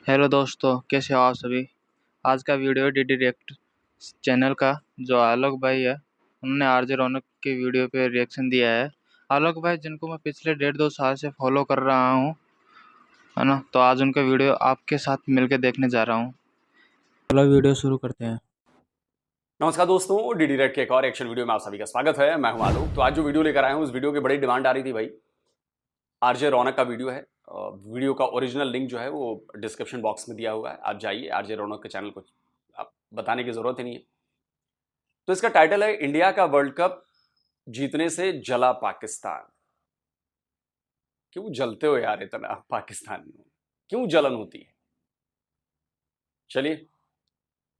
Hello दोस्तों, कैसे हो आप सभी। आज का वीडियो डीडी रिएक्ट चैनल का जो आलोक भाई है, उन्होंने आरजे रौनक के वीडियो पे रिएक्शन दिया है। आलोक भाई जिनको मैं पिछले 1.5-2 साल से फॉलो कर रहा हूँ, है ना। तो आज उनका वीडियो आपके साथ मिलके देखने जा रहा हूँ। चलो वीडियो शुरू करते हैं। नमस्कार दोस्तों, डीडी रेड के एक और एक्शन वीडियो में आप सभी का स्वागत है। मैं हूं आलोक। तो आज जो वीडियो लेकर आया हूं, उस वीडियो की बड़ी डिमांड आ रही थी भाई। आरजे रौनक का वीडियो है। वीडियो का ओरिजिनल लिंक जो है वो डिस्क्रिप्शन बॉक्स में दिया हुआ है, आप जाइए। आरजे रौनक के चैनल को आप बताने की जरूरत ही नहीं है। तो इसका टाइटल है इंडिया का वर्ल्ड कप जीतने से जला पाकिस्तान। क्यों जलते हो यार इतना पाकिस्तान में, क्यों जलन होती है? चलिए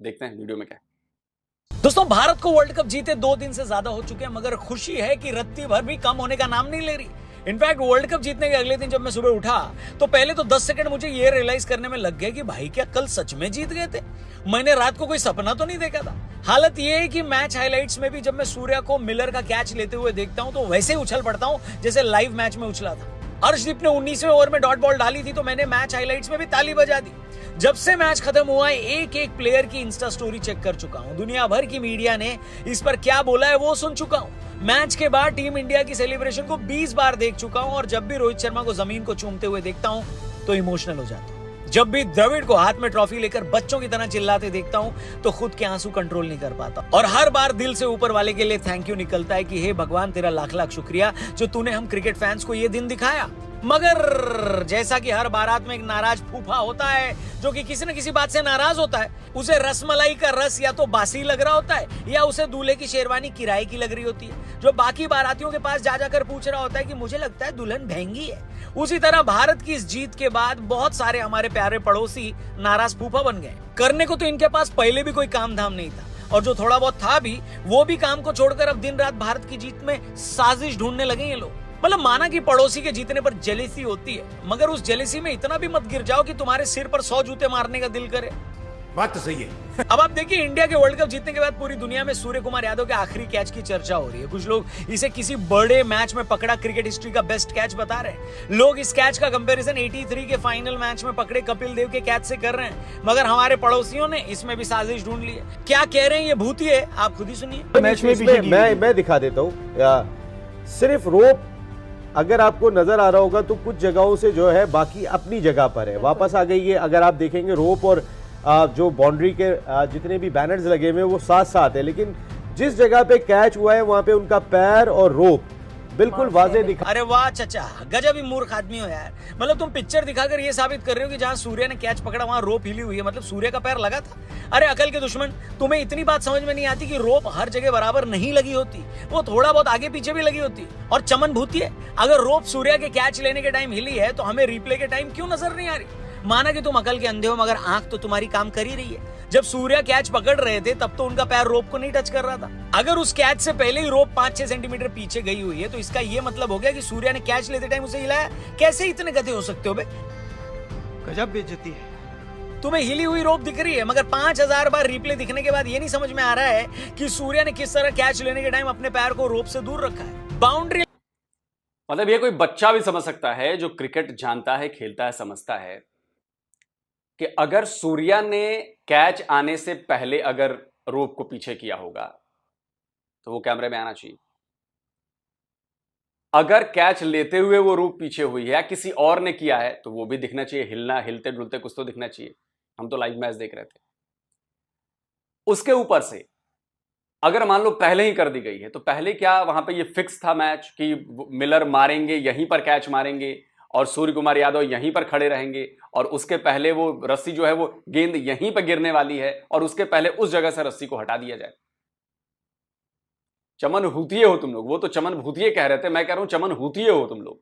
देखते हैं वीडियो में क्या है। दोस्तों, भारत को वर्ल्ड कप जीते 2 दिन से ज्यादा हो चुके हैं, मगर खुशी है कि रत्ती भर भी कम होने का नाम नहीं ले रही। इनफैक्ट वर्ल्ड कप जीतने के अगले दिन जब मैं सुबह उठा तो पहले तो 10 सेकंड मुझे ये रियलाइज करने में लग गए कि भाई क्या कल सच में जीत गए थे। मैंने रात को कोई सपना तो नहीं देखा था। हालत ये है कि मैच हाइलाइट्स में भी जब मैं सूर्या को मिलर का कैच लेते हुए देखता हूं तो वैसे ही उछल पड़ता हूं जैसे लाइव मैच में उछला था। अर्शदीप ने 19वें ओवर में डॉट बॉल डाली थी तो मैंने मैच हाइलाइट्स में भी ताली बजा दी। जब से मैच खत्म हुआ है एक एक प्लेयर की इंस्टा स्टोरी चेक कर चुका हूं। दुनिया भर की मीडिया ने इस पर क्या बोला है वो सुन चुका हूं। मैच के बाद टीम इंडिया की सेलिब्रेशन को 20 बार देख चुका हूं और जब भी रोहित शर्मा को जमीन को चूमते हुए देखता हूं तो इमोशनल हो जाता हूं। जब भी द्रविड़ को हाथ में ट्रॉफी लेकर बच्चों की तरह चिल्लाते देखता हूं तो खुद के आंसू कंट्रोल नहीं कर पाता और हर बार दिल से ऊपर वाले के लिए थैंक यू निकलता है कि हे भगवान, तेरा लाख लाख शुक्रिया जो तूने हम क्रिकेट फैंस को ये दिन दिखाया। मगर जैसा कि हर बारात में एक नाराज फूफा होता है जो कि किसी न किसी बात से नाराज होता है, उसे रसमलाई का रस या तो बासी लग रहा होता है या उसे दूल्हे की शेरवानी किराए की लग रही होती है, जो बाकी बारातियों के पास जा जाकर पूछ रहा होता है कि मुझे लगता है दुल्हन महंगी है। उसी तरह भारत की इस जीत के बाद बहुत सारे हमारे प्यारे पड़ोसी नाराज फूफा बन गए। करने को तो इनके पास पहले भी कोई काम धाम नहीं था और जो थोड़ा बहुत था भी वो भी काम को छोड़कर अब दिन रात भारत की जीत में साजिश ढूंढने लगे ये लोग। मतलब माना कि पड़ोसी के जीतने पर जेलेसी होती है, मगर उस जेलेसी में इतना भी मत गिर जाओ कि तुम्हारे सिर पर 100 जूते मारने का दिल करे। बात तो सही है। अब आप देखिए, इंडिया के वर्ल्ड कप जीतने के बाद पूरी दुनिया में सूर्य कुमार यादव के आखिरी कैच की चर्चा हो रही है। कुछ लोग इसे किसी बड़े मैच में पकड़ा क्रिकेट हिस्ट्री का बेस्ट कैच बता रहे हैं। लोग इस कैच का कंपैरिजन 83 के फाइनल मैच में पकड़े कपिल देव के कैच से कर रहे हैं, मगर हमारे पड़ोसियों ने इसमें भी साजिश ढूंढ ली है। क्या कह रहे हैं ये भूती है, आप खुद ही सुनिए। मैच में मैं दिखा देता हूँ। सिर्फ रोप अगर आपको नजर आ रहा होगा तो कुछ जगहों से जो है बाकी अपनी जगह पर है, वापस आ गई है। अगर आप देखेंगे रोप और जो बाउंड्री के जितने भी बैनर्स लगे हुए हैं वो साथ साथ है, लेकिन जिस जगह पे कैच हुआ है वहां पे उनका पैर और रोप बिल्कुल वाजे दिखा। अरे वाह चचा, गजब ही मूर्ख आदमी हो यार। मतलब तुम पिक्चर दिखाकर ये साबित कर रहे हो कि जहां सूर्य ने कैच पकड़ा वहां रोप हिली हुई है, मतलब सूर्य का पैर लगा था। अरे अकल के दुश्मन, तुम्हें इतनी बात समझ में नहीं आती कि रोप हर जगह बराबर नहीं लगी होती, वो थोड़ा बहुत आगे पीछे भी लगी होती। और चमन भूती है, अगर रोप सूर्य के कैच लेने के टाइम हिली है तो हमें रिप्ले के टाइम क्यों नजर नहीं आ रही? माना कि तुम अकल के अंधे हो, मगर आंख तो तुम्हारी काम कर ही रही है। जब सूर्य कैच पकड़ रहे थे तब तो उनका पैर रोप को नहीं टच कर रहा था। अगर उस कैच से पहले ही रोप 5-6 सेंटीमीटर पीछे गई हुई है तो इसका यह मतलब हो गया कि सूर्य ने कैच लेते टाइम उसे हिलाया। कैसे इतने गधे हो सकते हो बे? गजब बेइज्जती है। तुम्हें हिली हुई रोप दिख रही है, मगर 5000 बार रिप्ले दिखने के बाद ये नहीं समझ में आ रहा है कि सूर्य ने किस तरह कैच लेने के टाइम अपने पैर को रोप से दूर रखा है। बाउंड्री मतलब ये कोई बच्चा भी समझ सकता है जो क्रिकेट जानता है, खेलता है, समझता है कि अगर सूर्या ने कैच आने से पहले अगर रोप को पीछे किया होगा तो वो कैमरे में आना चाहिए। अगर कैच लेते हुए वो रोप पीछे हुई है या किसी और ने किया है तो वो भी दिखना चाहिए, हिलना, हिलते डुलते कुछ तो दिखना चाहिए। हम तो लाइव मैच देख रहे थे। उसके ऊपर से अगर मान लो पहले ही कर दी गई है तो पहले क्या वहां पे ये फिक्स था मैच कि मिलर मारेंगे, यहीं पर कैच मारेंगे और सूर्य कुमार यादव यहीं पर खड़े रहेंगे और उसके पहले वो रस्सी जो है वो गेंद यहीं पर गिरने वाली है और उसके पहले उस जगह से रस्सी को हटा दिया जाए। चमन हूतिये हो तुम लोग। वो तो चमन भूतिये कह रहे थे, मैं कह रहा हूं चमन हूतिये हो तुम लोग।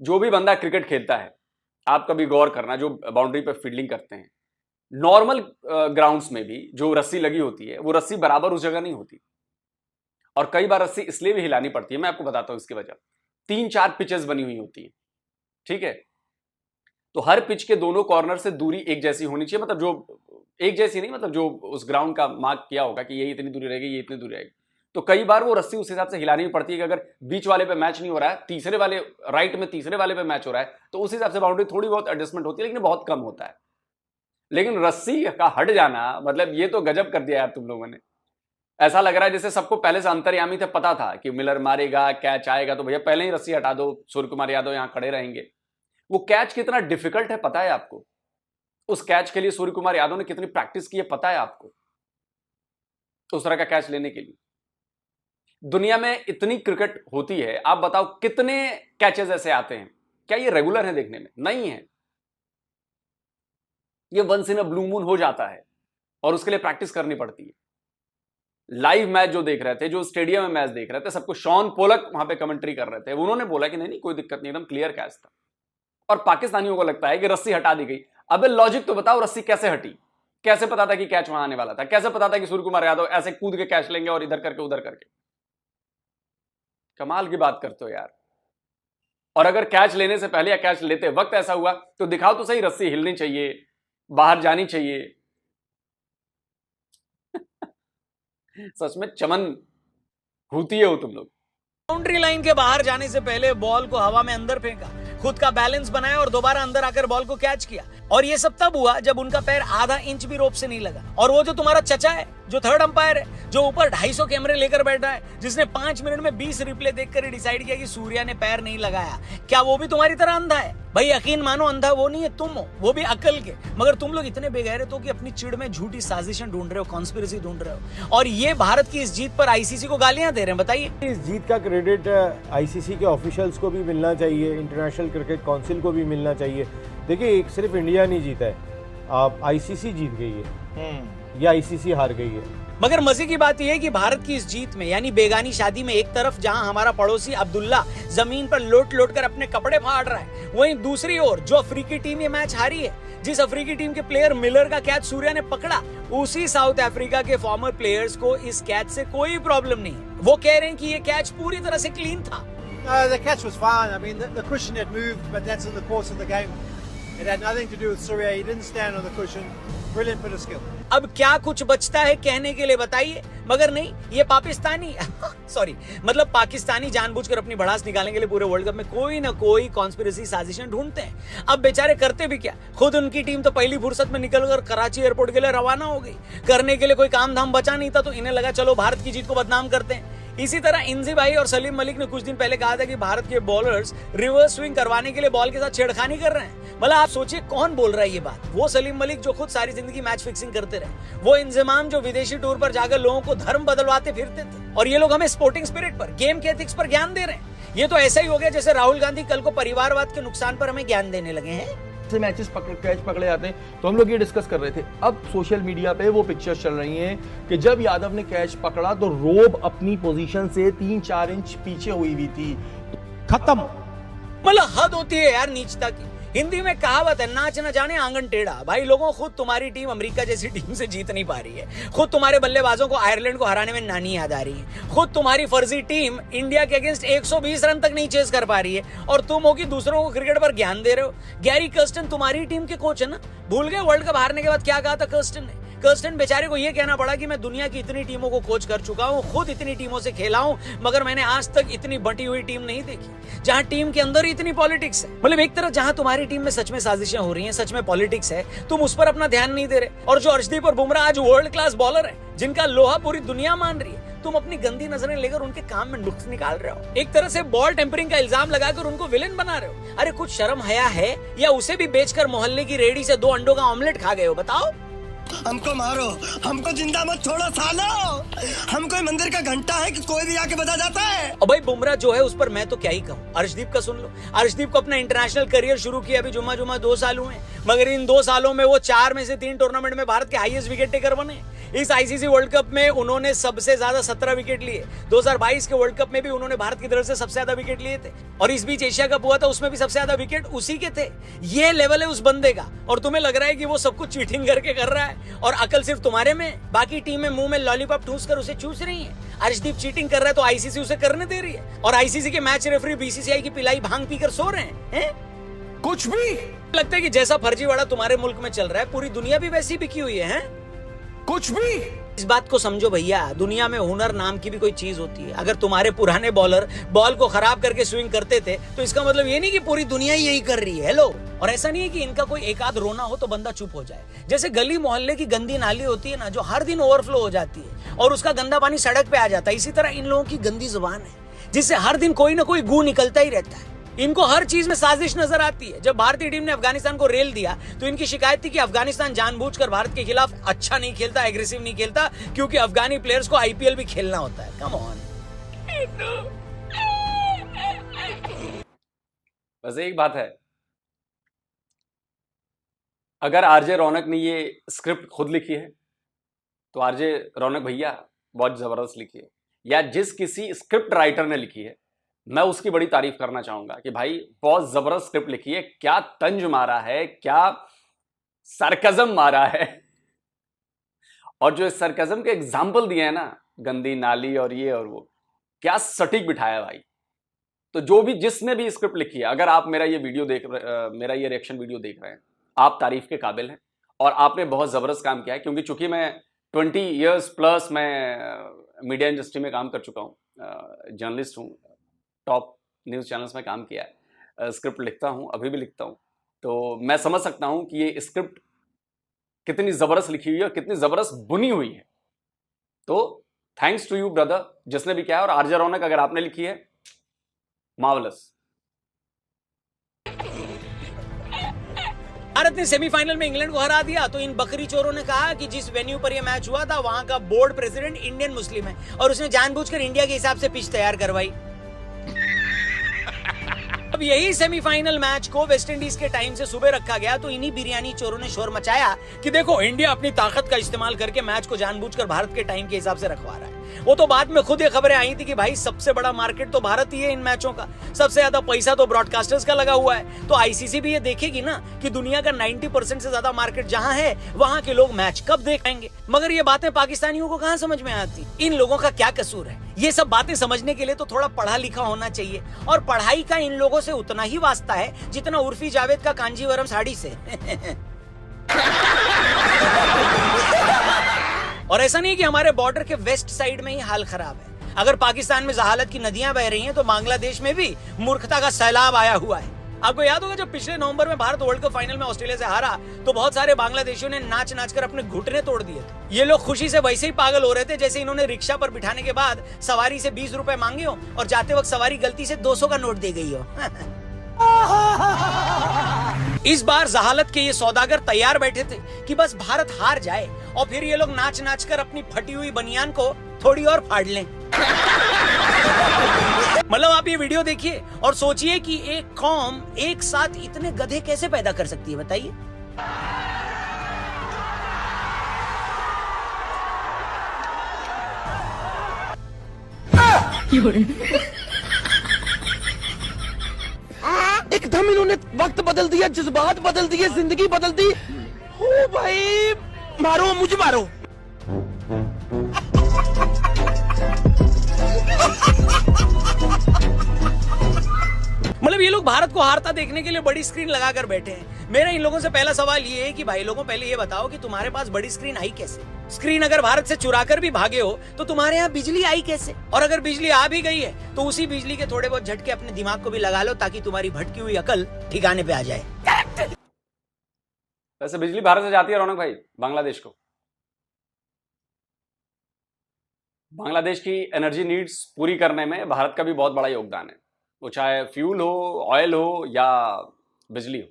जो भी बंदा क्रिकेट खेलता है, आप कभी गौर करना, जो बाउंड्री पर फील्डिंग करते हैं, नॉर्मल ग्राउंड्स में भी जो रस्सी लगी होती है वो रस्सी बराबर उस जगह नहीं होती और कई बार रस्सी इसलिए भी हिलानी पड़ती है। मैं आपको बताता हूं इसकी वजह। 3-4 पिचेस बनी हुई होती है, ठीक है? तो हर पिच के दोनों कॉर्नर से दूरी एक जैसी होनी चाहिए। मतलब जो एक जैसी नहीं, मतलब जो उस ग्राउंड का मार्क किया होगा कि ये इतनी दूरी रहेगी, ये इतनी दूरी रहेगी, तो कई बार वो रस्सी उस हिसाब से हिलानी पड़ती है कि अगर बीच वाले पे मैच नहीं हो रहा है, तीसरे वाले राइट में तीसरे वाले पे मैच हो रहा है, तो उस हिसाब से बाउंड्री थोड़ी बहुत एडजस्टमेंट होती है, लेकिन बहुत कम होता है। लेकिन रस्सी का हट जाना मतलब ये तो गजब कर दिया यार तुम लोगों ने। ऐसा लग रहा है जैसे सबको पहले से अंतर्यामी थे, पता था कि मिलर मारेगा, कैच आएगा, तो भैया पहले ही रस्सी हटा दो, सूर्य कुमार यादव यहां खड़े रहेंगे। वो कैच कितना डिफिकल्ट है पता है आपको? उस कैच के लिए सूर्य कुमार यादव ने कितनी प्रैक्टिस की है पता है आपको? उस तरह का कैच लेने के लिए दुनिया में इतनी क्रिकेट होती है, आप बताओ कितने कैचेस ऐसे आते हैं? क्या ये रेगुलर है देखने में? नहीं है। ये once in a blue moon हो जाता है और उसके लिए प्रैक्टिस करनी पड़ती है। लाइव मैच जो देख रहे थे, जो स्टेडियम में मैच देख रहे थे, सबको शॉन पोलक वहां पे कमेंट्री कर रहे थे, उन्होंने बोला कि नहीं कोई दिक्कत नहीं, एकदम क्लियर कैच था। और पाकिस्तानियों को लगता है कि रस्सी हटा दी गई। अबे लॉजिक तो बताओ, रस्सी कैसे हटी? कैसे पता था कि कैच वहां आने वाला था? कैसे पता था कि सूर्य कुमार यादव ऐसे कूद के कैच लेंगे और इधर करके उधर करके? कमाल की बात करते हो यार। और अगर कैच लेने से पहले या कैच लेते वक्त ऐसा हुआ तो दिखाओ तो सही, रस्सी हिलनी चाहिए, बाहर जानी चाहिए। सच में चमन होती है हो तुम लोग। बाउंड्री लाइन के बाहर जाने से पहले बॉल को हवा में अंदर फेंका, खुद का बैलेंस बनाया और दोबारा अंदर आकर बॉल को कैच किया। और ये सब तब हुआ जब उनका पैर आधा इंच भी रोप से नहीं लगा। और वो जो तुम्हारा चचा है, जो थर्ड अंपायर है, जो ऊपर 250 कैमरे लेकर बैठा है, जिसने 5 मिनट में 20 रिप्ले देखकर डिसाइड किया कि सूर्या ने पैर नहीं लगाया, क्या वो भी तुम्हारी तरह अंधा है? भाई यकीन मानो, अंधा वो नहीं है, तुम हो, वो भी अकल के। मगर तुम लोग इतने बेगैरत हो कि अपनी चिड़ में झूठी साजिशें ढूंढ रहे हो, कॉन्स्पिरेसी ढूंढ रहे हो, और ये भारत की इस जीत पर आईसीसी को गालियां दे रहे हैं। बताइए, इस जीत का क्रेडिट आईसीसी के ऑफिशियल्स को भी मिलना चाहिए, इंटरनेशनल क्रिकेट काउंसिल को भी मिलना चाहिए। देखिए, एक सिर्फ इंडिया नहीं जीता है, आप आईसीसी जीत गई है या आईसीसी हार गई है। मगर मजे की बात यह है कि भारत की इस जीत में, यानी बेगानी शादी में, एक तरफ जहां हमारा पड़ोसी अब्दुल्ला जमीन पर लोट लोट कर अपने कपड़े फाड़ रहा है, वहीं दूसरी ओर जो अफ्रीकी टीम ये मैच हारी है, जिस अफ्रीकी टीम के प्लेयर मिलर का कैच सूर्या ने पकड़ा, उसी साउथ अफ्रीका के फॉर्मर प्लेयर्स को इस कैच से कोई प्रॉब्लम नहीं है। वो कह रहे हैं कि ये कैच पूरी तरह से क्लीन था। The catch was fine. I mean, the cushion had moved, but that's in the course of the game. It had nothing to do with Surya. He didn't stand on the cushion. Brilliant bit of skill. अब क्या कुछ बचता है कहने के लिए बताइए? मगर नहीं, ये पाकिस्तानी सॉरी मतलब पाकिस्तानी जानबूझकर अपनी भड़ास निकालने के लिए पूरे वर्ल्ड कप में कोई ना कोई कॉन्स्पिरेसी साजिशें ढूंढते हैं। अब बेचारे करते भी क्या, खुद उनकी टीम तो पहली फुर्सत में निकलकर कराची एयरपोर्ट के लिए रवाना हो गई। करने के लिए कोई काम धाम बचा नहीं था, तो इन्हें लगा चलो भारत की जीत को बदनाम करते हैं। इसी तरह इंजी भाई और सलीम मलिक ने कुछ दिन पहले कहा था कि भारत के बॉलर्स रिवर्स स्विंग करवाने के लिए बॉल के साथ छेड़खानी कर रहे हैं। मतलब आप सोचिए कौन बोल रहा है ये बात? वो सलीम मलिक जो खुद सारी जिंदगी मैच फिक्सिंग करते रहे, वो इंजमाम जो विदेशी टूर पर जाकर लोगों को धर्म बदलवाते फिरते थे, और ये लोग हमें स्पोर्टिंग स्पिरिट पर, गेम के एथिक्स पर ज्ञान दे रहे हैं। ये तो ऐसा ही हो गया जैसे राहुल गांधी कल को परिवारवाद के नुकसान पर हमें ज्ञान देने लगे हैं। मैचेस कैच पकड़े जाते हैं, तो हम लोग ये डिस्कस कर रहे थे। अब सोशल मीडिया पे वो पिक्चर्स चल रही हैं कि जब यादव ने कैच पकड़ा तो रोब अपनी पोजीशन से 3-4 इंच पीछे हुई थी। खत्म। मतलब हद होती है यार नीचता की। हिंदी में कहावत है, नाच न जाने आंगन टेढ़ा। भाई लोगों, खुद तुम्हारी टीम अमेरिका जैसी टीम से जीत नहीं पा रही है, खुद तुम्हारे बल्लेबाजों को आयरलैंड को हराने में नानी याद आ रही है, खुद तुम्हारी फर्जी टीम इंडिया के अगेंस्ट 120 रन तक नहीं चेस कर पा रही है, और तुम हो कि दूसरों को क्रिकेट पर ज्ञान दे रहे हो। गैरी कर्स्टन तुम्हारी टीम के कोच है ना, भूल गए वर्ल्ड कप हारने के बाद क्या कहा था कर्स्टन ने? कर्स्टन बेचारे को यह कहना पड़ा कि मैं दुनिया की इतनी टीमों को कोच कर चुका हूं, खुद इतनी टीमों से खेला हूं, मगर मैंने आज तक इतनी बटी हुई टीम नहीं देखी जहां टीम के अंदर इतनी पॉलिटिक्स है। मतलब एक तरफ जहां तुम्हारी टीम में सच में साजिशें हो रही हैं, सच में पॉलिटिक्स है, तुम उस पर अपना ध्यान नहीं दे रहे, और जो अर्शदीप और बुमराह आज वर्ल्ड क्लास बॉलर है, जिनका लोहा पूरी दुनिया मान रही है, तुम अपनी गंदी नजरें लेकर उनके काम में नुक्स निकाल रहे हो। एक तरह से बॉल टेम्परिंग का इल्जाम लगाकर उनको विलेन बना रहे हो। अरे कुछ शर्म हया है, या उसे भी बेचकर मोहल्ले की रेडी से 2 अंडों का ऑमलेट खा गए हो? बताओ। हमको मारो, हमको जिंदा मत छोड़ो सालो। हम कोई मंदिर का घंटा है कि कोई भी आके बजा जाता है। और भाई बुमराह जो है उस पर मैं तो क्या ही कहूँ। अर्शदीप का सुन लो। अर्शदीप को अपना इंटरनेशनल करियर शुरू किया अभी जुम्मा 2 साल हुए, मगर इन 2 सालों में वो 4 में से 3 टूर्नामेंट में भारत के हाईएस्ट विकेट टेकर बने। इस आईसीसी वर्ल्ड कप में उन्होंने सबसे ज्यादा 17 विकेट लिए। 2022 के वर्ल्ड कप में भी उन्होंने भारत की तरफ से सबसे ज्यादा विकेट लिए थे, और इस बीच एशिया कप हुआ था, उसमें भी सबसे ज्यादा विकेट उसी के थे। ये लेवल है उस बंदे का, और तुम्हें लग रहा है कि वो सब कुछ चीटिंग करके कर रहा है, और अकल सिर्फ तुम्हारे में। बाकी टीमें मुंह में लॉलीपॉप ठूस कर उसे चूस रही है। अर्शदीप चीटिंग कर रहा है तो आईसीसी उसे करने दे रही है, और आईसीसी के मैच रेफरी बीसीसीआई की पिलाई भांग पीकर सो रहे हैं। कुछ भी लगता है कि जैसा फर्जीवाड़ा तुम्हारे मुल्क में चल रहा है, पूरी दुनिया भी वैसी बिकी हुई है। कुछ भी इस बात को समझो भैया, दुनिया में हुनर नाम की भी कोई चीज होती है। अगर तुम्हारे पुराने बॉलर बॉल को खराब करके स्विंग करते थे तो इसका मतलब ये नहीं कि पूरी दुनिया ही यही कर रही है। हेलो। और ऐसा नहीं है कि इनका कोई एक आध रोना हो तो बंदा चुप हो जाए। जैसे गली मोहल्ले की गंदी नाली होती है ना, जो हर दिन ओवरफ्लो हो जाती है और उसका गंदा पानी सड़क पे आ जाता है, इसी तरह इन लोगों की गंदी जुबान है जिससे हर दिन कोई ना कोई गू निकलता ही रहता है। इनको हर चीज में साजिश नजर आती है। जब भारतीय टीम ने अफगानिस्तान को रेल दिया तो इनकी शिकायत थी कि अफगानिस्तान जानबूझकर भारत के खिलाफ अच्छा नहीं खेलता, एग्रेसिव नहीं खेलता, क्योंकि अफगानी प्लेयर्स को आईपीएल भी खेलना होता है। Come on. बस एक बात है, अगर आरजे रौनक ने ये स्क्रिप्ट खुद लिखी है तो आरजे रौनक भैया बहुत जबरदस्त लिखी है, या जिस किसी स्क्रिप्ट राइटर ने लिखी है मैं उसकी बड़ी तारीफ करना चाहूंगा कि भाई बहुत जबरदस्त स्क्रिप्ट लिखी है। क्या तंज मारा है, क्या सरकजम मारा है, और जो सरकजम के एग्जाम्पल दिए हैं ना, गंदी नाली और ये और वो, क्या सटीक बिठाया भाई। तो जो भी जिसने भी स्क्रिप्ट लिखी है, अगर आप मेरा ये रिएक्शन वीडियो देख रहे हैं, आप तारीफ के काबिल हैं और आपने बहुत जबरदस्त काम किया है। क्योंकि चूंकि मैं 20 ईयर्स प्लस मैं मीडिया इंडस्ट्री में काम कर चुका हूँ, जर्नलिस्ट हूँ, टॉप न्यूज़ चैनल्स में काम किया है, स्क्रिप्ट लिखता हूँ, अभी भी लिखता हूँ, तो मैं समझ सकता हूँ कि ये स्क्रिप्ट कितनी ज़बरदस्त लिखी हुई है और कितनी ज़बरदस्त बुनी हुई है। तो थैंक्स टू यू ब्रदर, जिसने भी किया है। और आरजे रौनक अगर आपने लिखी है, मार्वलस। भारत ने सेमीफाइनल में इंग्लैंड को हरा दिया तो इन बकरी चोरों ने कहा कि जिस वेन्यू पर यह मैच हुआ था वहां का बोर्ड प्रेसिडेंट इंडियन मुस्लिम है और उसने जानबूझकर इंडिया के हिसाब से पिच तैयार करवाई। अब यही सेमीफाइनल मैच को वेस्टइंडीज के टाइम से सुबह रखा गया तो इन्हीं बिरयानी चोरों ने शोर मचाया कि देखो इंडिया अपनी ताकत का इस्तेमाल करके मैच को जानबूझकर भारत के टाइम के हिसाब से रखवा रहा है। वो तो बाद में खुद ये खबरें आई थी कि भाई सबसे बड़ा मार्केट तो भारत ही है इन मैचों का, सबसे ज्यादा पैसा तो ब्रॉडकास्टर्स का लगा हुआ है। तो आईसीसी भी ये देखेगी ना कि दुनिया का 90% से ज्यादा मार्केट जहां है वहां के लोग मैच कब देखेंगे। मगर ये बातें पाकिस्तानियों को कहां समझ में आती। इन लोगों का क्या कसूर है। ये सब बातें समझने के लिए तो थोड़ा पढ़ा लिखा होना चाहिए, और पढ़ाई का इन लोगों से उतना ही वास्ता है जितना उर्फी जावेद का कांजीवरम साड़ी से। और ऐसा नहीं कि हमारे बॉर्डर के वेस्ट साइड में ही हाल खराब है। अगर पाकिस्तान में जहालत की नदियां बह रही हैं तो बांग्लादेश में भी मूर्खता का सैलाब आया हुआ है। आपको याद होगा जब पिछले नवंबर में भारत वर्ल्ड कप फाइनल में ऑस्ट्रेलिया से हारा तो बहुत सारे बांग्लादेशियों ने नाच नाच कर अपने घुटने तोड़ दिए थे। ये लोग खुशी से वैसे ही पागल हो रहे थे जैसे इन्होंने रिक्शा पर बिठाने के बाद सवारी से 20 रुपए मांगे हो और जाते वक्त सवारी गलती से 200 का नोट दे गई हो। इस बार जहालत के ये सौदागर तैयार बैठे थे कि बस भारत हार जाए और फिर ये लोग नाच नाच कर अपनी फटी हुई बनियान को थोड़ी और फाड़ लें। मतलब आप ये वीडियो देखिए और सोचिए कि एक कौम एक साथ इतने गधे कैसे पैदा कर सकती है, बताइए। एकदम इन्होंने वक्त बदल दिया, जज्बात बदल दिए, जिंदगी बदल दी। ओ भाई मारो, मुझे मारो। मतलब ये लोग भारत को हारता देखने के लिए बड़ी स्क्रीन लगाकर बैठे हैं। मेरा इन लोगों से पहला सवाल ये है कि भाई लोगों पहले ये बताओ कि तुम्हारे पास बड़ी स्क्रीन आई कैसे। स्क्रीन अगर भारत से चुराकर भी भागे हो तो तुम्हारे यहाँ बिजली आई कैसे, और अगर बिजली आ भी गई है तो उसी बिजली के थोड़े बहुत झटके अपने दिमाग को भी लगा लो ताकि तुम्हारी भटकी हुई अकल ठिकाने पे आ जाए। वैसे बिजली भारत से जाती है रौनक भाई बांग्लादेश को। बांग्लादेश की एनर्जी नीड्स पूरी करने में भारत का भी बहुत बड़ा योगदान है, वो चाहे फ्यूल हो, ऑयल हो या बिजली हो।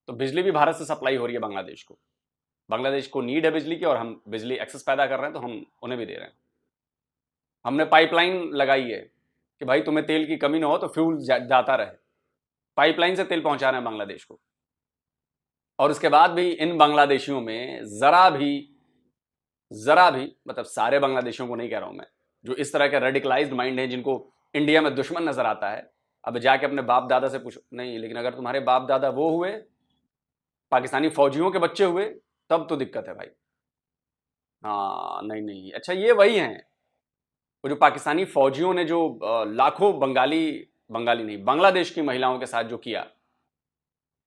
तो बिजली भी भारत से सप्लाई हो रही है बांग्लादेश को। बांग्लादेश को नीड है बिजली की और हम बिजली एक्सेस पैदा कर रहे हैं तो हम उन्हें भी दे रहे हैं। हमने पाइपलाइन लगाई है कि भाई तुम्हें तेल की कमी ना हो तो फ्यूल जाता रहे। पाइपलाइन से तेल पहुंचा रहे हैं बांग्लादेश को। और उसके बाद भी इन बांग्लादेशियों में जरा भी मतलब सारे बांग्लादेशियों को नहीं कह रहा हूं मैं, जो इस तरह के रेडिकलाइज्ड माइंड है जिनको इंडिया में दुश्मन नजर आता है, अब जाके अपने बाप दादा से पूछो। नहीं, लेकिन अगर तुम्हारे बाप दादा वो हुए, पाकिस्तानी फौजियों के बच्चे हुए, तब तो दिक्कत है भाई। हाँ नहीं, अच्छा ये वही हैं वो जो पाकिस्तानी फौजियों ने जो लाखों बंगाली नहीं बांग्लादेश की महिलाओं के साथ जो किया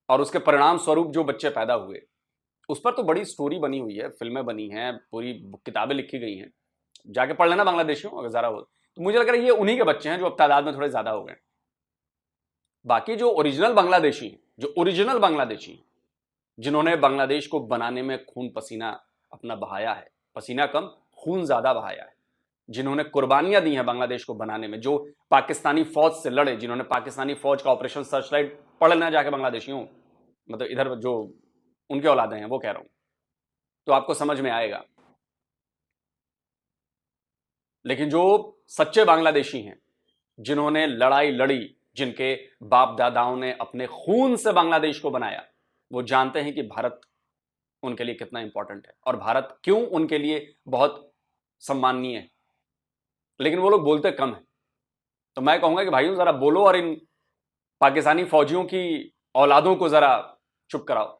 और उसके परिणाम स्वरूप जो बच्चे पैदा हुए, उस पर तो बड़ी स्टोरी बनी हुई है, फिल्में बनी हैं, पूरी किताबें लिखी गई हैं, जाके पढ़ लेना बांग्लादेशियों अगर ज़रा हो तो। मुझे लग रहा है ये उन्हीं के बच्चे हैं जो अब तादाद में थोड़े ज़्यादा हो गए। बाकी जो ओरिजिनल बांग्लादेशी जिन्होंने बांग्लादेश को बनाने में खून पसीना अपना बहाया है, पसीना कम खून ज़्यादा बहाया है, जिन्होंने कुर्बानियां दी हैं बांग्लादेश को बनाने में, जो पाकिस्तानी फौज से लड़े, जिन्होंने पाकिस्तानी फौज का ऑपरेशन सर्चलाइट पढ़ लेना जाके बांग्लादेशियों, मतलब इधर जो उनके औलादे हैं वो कह रहा हूं, तो आपको समझ में आएगा। लेकिन जो सच्चे बांग्लादेशी हैं, जिन्होंने लड़ाई लड़ी, जिनके बाप दादाओं ने अपने खून से बांग्लादेश को बनाया, वो जानते हैं कि भारत उनके लिए कितना इंपॉर्टेंट है और भारत क्यों उनके लिए बहुत सम्माननीय है। लेकिन वो लोग बोलते कम है। तो मैं कहूंगा कि भाइयों जरा बोलो और इन पाकिस्तानी फौजियों की औलादों को जरा चुप कराओ।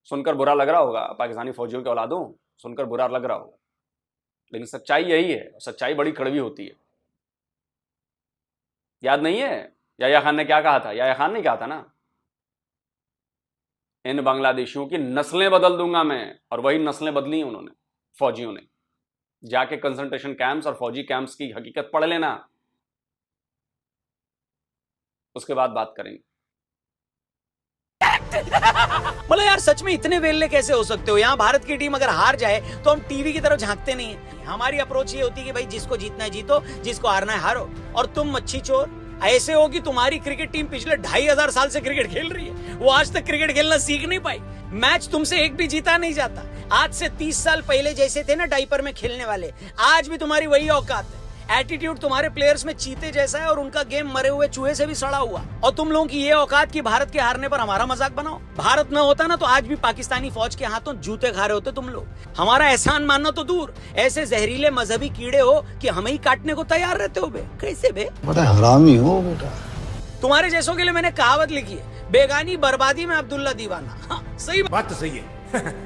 सुनकर बुरा लग रहा होगा, पाकिस्तानी फौजियों के औलादों, सुनकर बुरा लग रहा होगा, लेकिन सच्चाई यही है। सच्चाई बड़ी कड़वी होती है। याद नहीं है याह्या खान ने क्या कहा था? याह्या खान ने कहा था ना, इन बांग्लादेशियों की नस्लें बदल दूंगा मैं, और वही नस्लें बदली उन्होंने, फौजियों ने। जाके कंसंट्रेशन कैंप्स और फौजी कैंप्स की हकीकत पढ़ लेना, उसके बाद बात करेंगे। मतलब यार सच में इतने वेल्ले कैसे हो सकते हो? यहाँ भारत की टीम अगर हार जाए तो हम टीवी की तरफ झांकते नहीं है। हमारी अप्रोच ये होती है कि भाई जिसको जीतना है जीतो, जिसको हारना है हारो। और तुम मच्छी चोर ऐसे हो कि तुम्हारी क्रिकेट टीम पिछले 2500 साल से क्रिकेट खेल रही है, वो आज तक क्रिकेट खेलना सीख नहीं पाई। मैच तुमसे एक भी जीता नहीं जाता। आज से 30 साल पहले जैसे थे ना डाइपर में खेलने वाले, आज भी तुम्हारी वही औकात है। एटीट्यूड तुम्हारे प्लेयर्स में चीते जैसा है और उनका गेम मरे हुए चूहे से भी सड़ा हुआ। और तुम लोगों की ये औकात कि भारत के हारने पर हमारा मजाक बनाओ। भारत न होता ना तो आज भी पाकिस्तानी फौज के हाथों जूते खा रहे होते तुम लोग। हमारा एहसान मानना तो दूर, ऐसे जहरीले मजहबी कीड़े हो कि हमें ही काटने को तैयार रहते हो बे। कैसे बे? बड़ा हरामी हो बेटा। तुम्हारे जैसों के लिए मैंने कहावत लिखी है, बेगानी बर्बादी में अब्दुल्ला दीवाना। हाँ, सही बात तो सही है।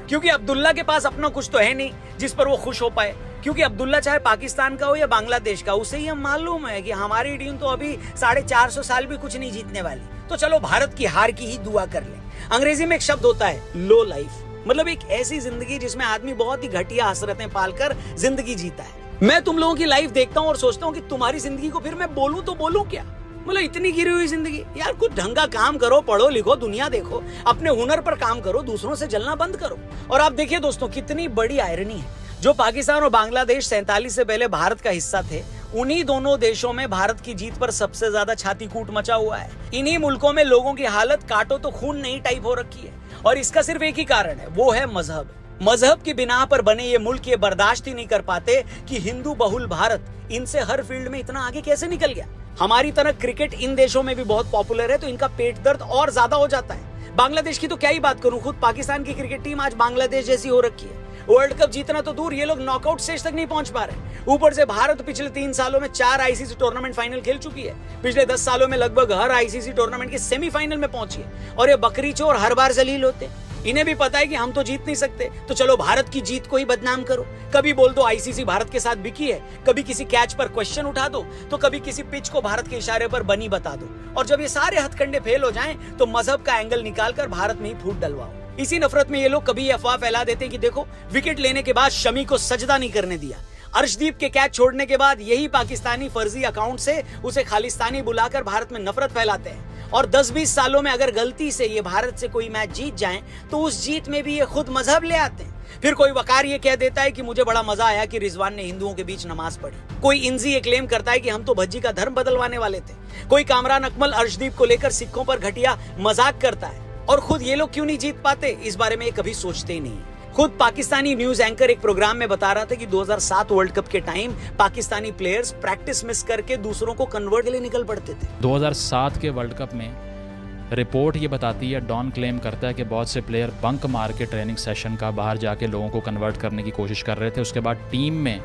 क्योंकि अब्दुल्ला के पास अपना कुछ तो है नहीं जिस पर वो खुश हो पाए। क्योंकि अब्दुल्ला चाहे पाकिस्तान का हो या बांग्लादेश का, उसे ये मालूम है कि हमारी टीम तो अभी 450 साल भी कुछ नहीं जीतने वाली। तो चलो भारत की हार की ही दुआ कर ले। अंग्रेजी में एक शब्द होता है लो लाइफ, मतलब एक ऐसी जिंदगी जिसमें आदमी बहुत ही घटिया हसरतें पालकर जिंदगी जीता है। मैं तुम लोगों की लाइफ देखता हूँ और सोचता हूँ कि तुम्हारी जिंदगी को फिर मैं बोलूं तो बोलूं क्या? मतलब इतनी गिरी हुई जिंदगी। यार कुछ ढंग का काम करो, पढ़ो लिखो, दुनिया देखो, अपने हुनर पर काम करो, दूसरों से जलना बंद करो। और आप देखिए दोस्तों, कितनी बड़ी आयरनी है। जो पाकिस्तान और बांग्लादेश 47 से पहले भारत का हिस्सा थे, उन्हीं दोनों देशों में भारत की जीत पर सबसे ज्यादा छाती कूट मचा हुआ है। इन्हीं मुल्कों में लोगों की हालत काटो तो खून नहीं टाइप हो रखी है। और इसका सिर्फ एक ही कारण है, वो है मजहब। मजहब की बिना पर बने ये मुल्क ये बर्दाश्त ही नहीं कर पाते कि हिंदू बहुल भारत इनसे हर फील्ड में इतना आगे कैसे निकल गया। हमारी तरह क्रिकेट इन देशों में भी बहुत पॉपुलर है, तो इनका पेट दर्द और ज्यादा हो जाता है। बांग्लादेश की तो क्या ही बात करूं, खुद पाकिस्तान की क्रिकेट टीम आज बांग्लादेश जैसी हो रखी है। वर्ल्ड कप जीतना तो दूर, ये लोग नॉकआउट स्टेज तक नहीं पहुंच पा रहे। ऊपर से भारत पिछले 3 सालों में 4 आईसीसी टूर्नामेंट फाइनल खेल चुकी है। पिछले 10 सालों में लगभग हर आईसीसी टूर्नामेंट के सेमीफाइनल में पहुंची है। और ये बकरी चोर हर बार जलील होते। इन्हें भी पता है कि हम तो जीत नहीं सकते, तो चलो भारत की जीत को ही बदनाम करो। कभी बोल दो आईसीसी भारत के साथ बिकी है, कभी किसी कैच पर क्वेश्चन उठा दो, तो कभी किसी पिच को भारत के इशारे पर बनी बता दो। और जब ये सारे हथकंडे फेल हो जाएं, तो मजहब का एंगल निकालकर भारत में ही फूट डलवाओ। इसी नफरत में ये लोग कभी अफवाह फैला देते हैं कि देखो विकेट लेने के बाद शमी को सजदा नहीं करने दिया। अर्शदीप के कैच छोड़ने के बाद यही पाकिस्तानी फर्जी अकाउंट से उसे खालिस्तानी बुलाकर भारत में नफरत फैलाते हैं। और 10-20 सालों में अगर गलती से ये भारत से कोई मैच जीत जाएं, तो उस जीत में भी ये खुद मजहब ले आते हैं। फिर कोई वकार ये कह देता है कि मुझे बड़ा मजा आया कि रिजवान ने हिंदुओं के बीच नमाज पढ़ी। कोई इंजी ये क्लेम करता है कि हम तो भज्जी का धर्म बदलवाने वाले थे। कोई कामरान अकमल अर्शदीप को लेकर सिखों पर घटिया मजाक करता है। और खुद ये लोग क्यों नहीं जीत पाते, इस बारे में कभी सोचते ही नहीं। खुद पाकिस्तानी न्यूज एंकर एक प्रोग्राम में बता रहा था कि 2007 वर्ल्ड कप के time Pakistani players practice miss करके दूसरों को कन्वर्ट के लिए निकल पड़ते थे। 2007 के वर्ल्ड कप में रिपोर्ट ये बताती है, डॉन क्लेम करता है कि बहुत से प्लेयर बंक मार के ट्रेनिंग सेशन का बाहर जाके लोगों को कन्वर्ट करने की कोशिश कर रहे थे। उसके बाद टीम में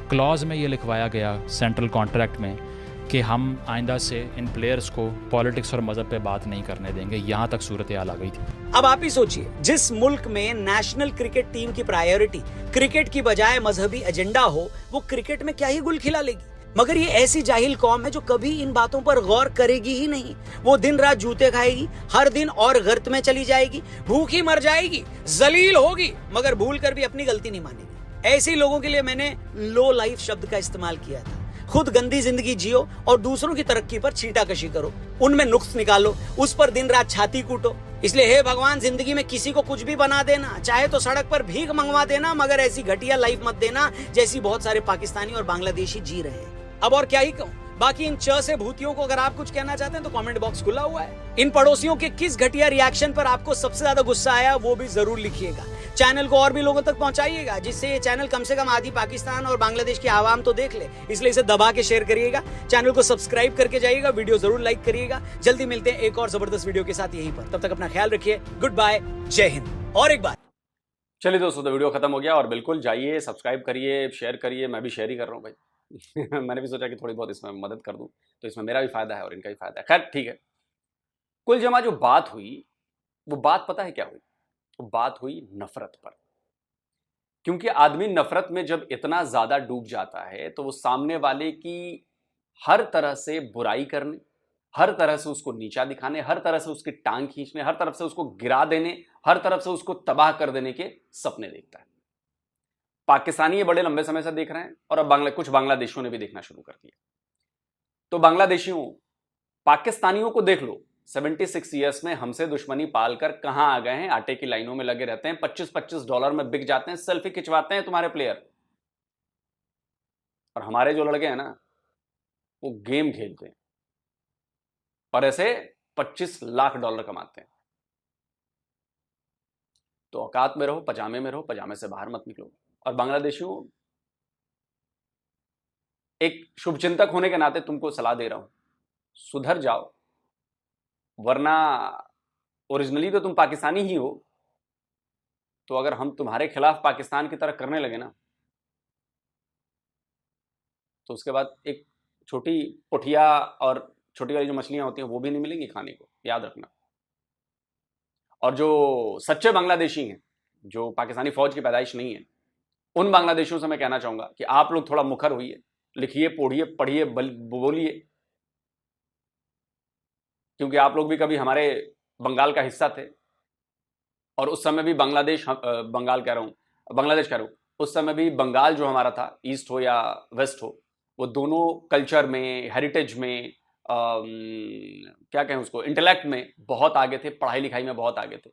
क्लॉज में ये लिखवाया गया सेंट्रल कॉन्ट्रैक्ट में कि हम आइंदा से इन प्लेयर्स को पॉलिटिक्स और मजहब पे बात नहीं करने देंगे। यहाँ तक सूरत हाल आ गई थी। अब आप ही सोचिए, जिस मुल्क में नेशनल क्रिकेट टीम की प्रायोरिटी क्रिकेट की बजाय मजहबी एजेंडा हो, वो क्रिकेट में क्या ही गुल खिला लेगी। मगर ये ऐसी जाहिल कौम है जो कभी इन बातों पर गौर करेगी ही नहीं। वो दिन रात जूते खाएगी, हर दिन और गर्त में चली जाएगी, भूखी मर जाएगी, जलील होगी, मगर भूल कर भी अपनी गलती नहीं मानेगी। ऐसे लोगों के लिए मैंने लो लाइफ शब्द का इस्तेमाल किया था। खुद गंदी जिंदगी जियो और दूसरों की तरक्की पर छींटाकशी करो, उनमें नुक्स निकालो, उस पर दिन रात छाती कूटो। इसलिए हे भगवान, जिंदगी में किसी को कुछ भी बना देना, चाहे तो सड़क पर भीख मंगवा देना, मगर ऐसी घटिया लाइफ मत देना जैसी बहुत सारे पाकिस्तानी और बांग्लादेशी जी रहे हैं। अब और क्या ही कहूं, बाकी इन च से भूतियों को अगर आप कुछ कहना चाहते हैं तो कमेंट बॉक्स खुला हुआ है। इन पड़ोसियों के किस घटिया रिएक्शन पर आपको सबसे ज्यादा गुस्सा आया वो भी जरूर लिखिएगा। चैनल को और भी लोगों तक पहुंचाइएगा, जिससे ये चैनल कम से कम आधी पाकिस्तान और बांग्लादेश की आवाम तो देख ले। इसलिए इसे दबा के शेयर करिएगा, चैनल को सब्सक्राइब करके जाइएगा, वीडियो जरूर लाइक करिएगा। जल्दी मिलते हैं एक और जबरदस्त वीडियो के साथ यहीं पर, तब तक अपना ख्याल रखिए। गुड बाय, जय हिंद। और एक बार चलिए दोस्तों, तो वीडियो खत्म हो गया और बिल्कुल जाइए सब्सक्राइब करिए, शेयर करिए। मैं भी शेयर ही कर रहा हूँ भाई। मैंने भी सोचा कि थोड़ी बहुत इसमें मदद कर दूं, तो इसमें मेरा भी फायदा है और इनका भी फायदा है। खैर ठीक है। कुल जमा जो बात हुई, वो बात पता है क्या हुई? वो बात हुई नफरत पर। क्योंकि आदमी नफरत में जब इतना ज्यादा डूब जाता है तो वो सामने वाले की हर तरह से बुराई करने, हर तरह से उसको नीचा दिखाने, हर तरह से उसकी टांग खींचने, हर तरफ से उसको गिरा देने, हर तरफ से उसको तबाह कर देने के सपने देखता है। पाकिस्तानी ये बड़े लंबे समय से देख रहे हैं और अब कुछ बांग्लादेशियों ने भी देखना शुरू कर दिया। तो बांग्लादेशियों, पाकिस्तानियों को देख लो, 76 ईयर्स में हमसे दुश्मनी पालकर कहां आ गए हैं। आटे की लाइनों में लगे रहते हैं, $25-25 में बिक जाते हैं, सेल्फी खिंचवाते हैं तुम्हारे प्लेयर। और हमारे जो लड़के हैं ना, वो गेम खेलते हैं और ऐसे $25 लाख कमाते हैं। तो औकात में रहो, पजामे में रहो, पजामे से बाहर मत निकलो। और बांग्लादेशियों, एक शुभचिंतक होने के नाते तुमको सलाह दे रहा हूं, सुधर जाओ, वरना ओरिजिनली तो तुम पाकिस्तानी ही हो। तो अगर हम तुम्हारे खिलाफ पाकिस्तान की तरह करने लगे ना, तो उसके बाद एक छोटी पुठिया और छोटी वाली जो मछलियां होती हैं वो भी नहीं मिलेंगी खाने को, याद रखना। और जो सच्चे बांग्लादेशी हैं, जो पाकिस्तानी फौज की पैदाइश नहीं है, उन बांग्लादेशियों से मैं कहना चाहूंगा कि आप लोग थोड़ा मुखर होइए, लिखिए, पढ़िए, बोलिए। क्योंकि आप लोग भी कभी हमारे बंगाल का हिस्सा थे और उस समय भी बांग्लादेश कह रहा हूं, उस समय भी बंगाल जो हमारा था, ईस्ट हो या वेस्ट हो, वो दोनों कल्चर में, हेरिटेज में, क्या कहें उसको, इंटेलेक्ट में बहुत आगे थे, पढ़ाई लिखाई में बहुत आगे थे।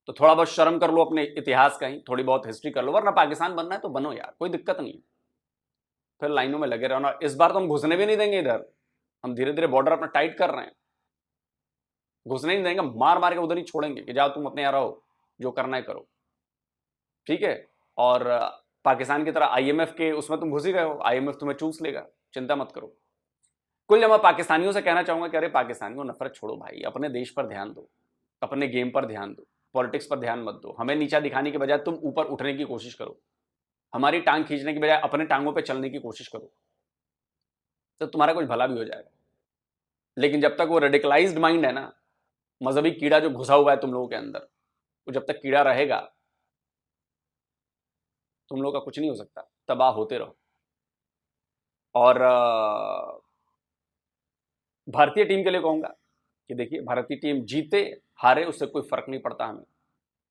तो थोड़ा बहुत शर्म कर लो अपने इतिहास का ही, थोड़ी बहुत हिस्ट्री कर लो, वरना पाकिस्तान बनना है तो बनो यार, कोई दिक्कत नहीं। फिर लाइनों में लगे रहो ना। इस बार तो हम घुसने भी नहीं देंगे इधर, हम धीरे धीरे बॉर्डर अपना टाइट कर रहे हैं, घुसने नहीं देंगे, मार मार के उधर ही छोड़ेंगे कि जाओ तुम अपने यहाँ रहो, जो करना है करो, ठीक है। और पाकिस्तान की तरह IMF के उसमें तुम घुस ही गए हो, IMF तुम्हें चूस लेगा, चिंता मत करो। कुल जमा पाकिस्तानियों से कहना चाहूंगा कि अरे पाकिस्तानियों, नफरत छोड़ो भाई, अपने देश पर ध्यान दो, अपने गेम पर ध्यान दो, पॉलिटिक्स पर ध्यान मत दो। हमें नीचा दिखाने के बजाय तुम ऊपर उठने की कोशिश करो, हमारी टांग खींचने की बजाय अपने टांगों पे चलने की कोशिश करो, तो तुम्हारा कुछ भला भी हो जाएगा। लेकिन जब तक वो रेडिकलाइज्ड माइंड है ना, मजहबी कीड़ा जो घुसा हुआ है तुम लोगों के अंदर, वो जब तक कीड़ा रहेगा, तुम लोगों का कुछ नहीं हो सकता, तबाह होते रहो। और भारतीय टीम के लिए कहूंगा कि देखिए, भारतीय टीम जीते हारे उससे कोई फर्क नहीं पड़ता हमें।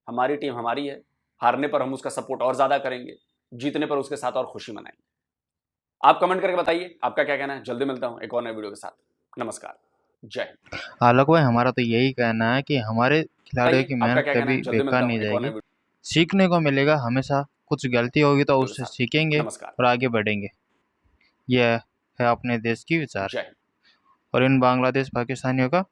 हमारी टीम हमारी है, हारने पर हम उसका सपोर्ट और ज्यादा करेंगे, जीतने पर उसके साथ और खुशी मनाएंगे। आप कमेंट करके बताइए आपका क्या कहना है। जल्दी मिलता हूं एक और नए वीडियो के साथ। नमस्कार, जय हिंद। आलोक भाई, हमारा तो यही कहना है कि हमारे खिलाड़ियों की मेहनत कभी बेकार नहीं जाएगी, सीखने को मिलेगा हमेशा। कुछ गलती होगी तो उससे सीखेंगे और आगे बढ़ेंगे। यह है अपने देश की विचार। और इन बांग्लादेश पाकिस्तानियों का